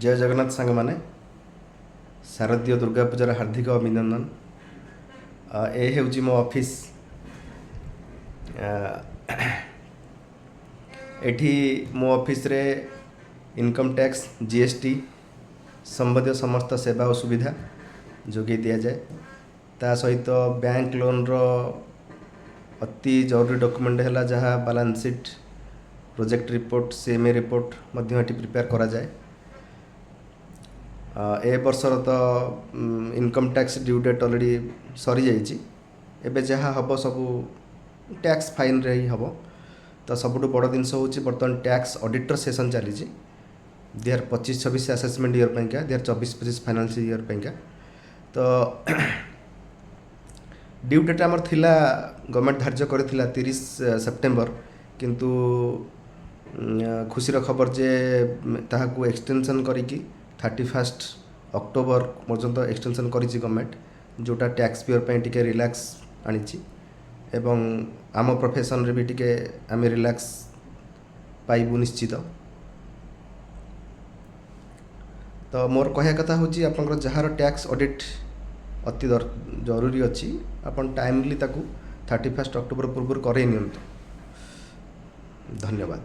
जय जगन्नाथ सांग मैंने शारदीय दुर्गा पूजार हार्दिक अभिनंदन। ए हेउची मो ऑफिस एठी मो ऑफिस रे इनकम टैक्स जीएसटी संबंधित समस्त सेवा और सुविधा जोगे दिया जाए। ता सहित बैंक लोन रो अति जरूरी डॉक्यूमेंट है जहाँ balance sheet project report CMA report मध्य प्रिपेयर करा जाए। ए वर्षर तो income tax due date already सरी जाइए। एबे जहाँ हम सब टैक्स फाइन रे ही हम तो सबुठ बड़ जिनस हूँ बर्तमान टैक्स ऑडिटर सेशन चली 2025-26 असेसमेंट ईयर पैंका 2024-25 फाइनेंशियल ईयर पैंका। तो ड्यू डेट आमर थिला गवर्नमेंट धार्य करथिला 30 सेप्टेम्बर किंतु खुशीर खबर जे ताहाकू एक्सटेंशन करिकी 31 अक्टोबर पर्यंत एक्सटेंशन करिछि गवर्नमेंट, जोटा टैक्स पेयर पे टिके रिलैक्स आनिछि एवं आम प्रोफेशन रे भी टिके आमे रिलैक्स पाइबु निश्चित। तो मोर कहया कथा होछि आपनकर जहार टैक्स ऑडिट अति जरूरी अछि अपन टाइमली ताकू 31 अक्टोबर पूर्व करे नियंतु। धन्यवाद।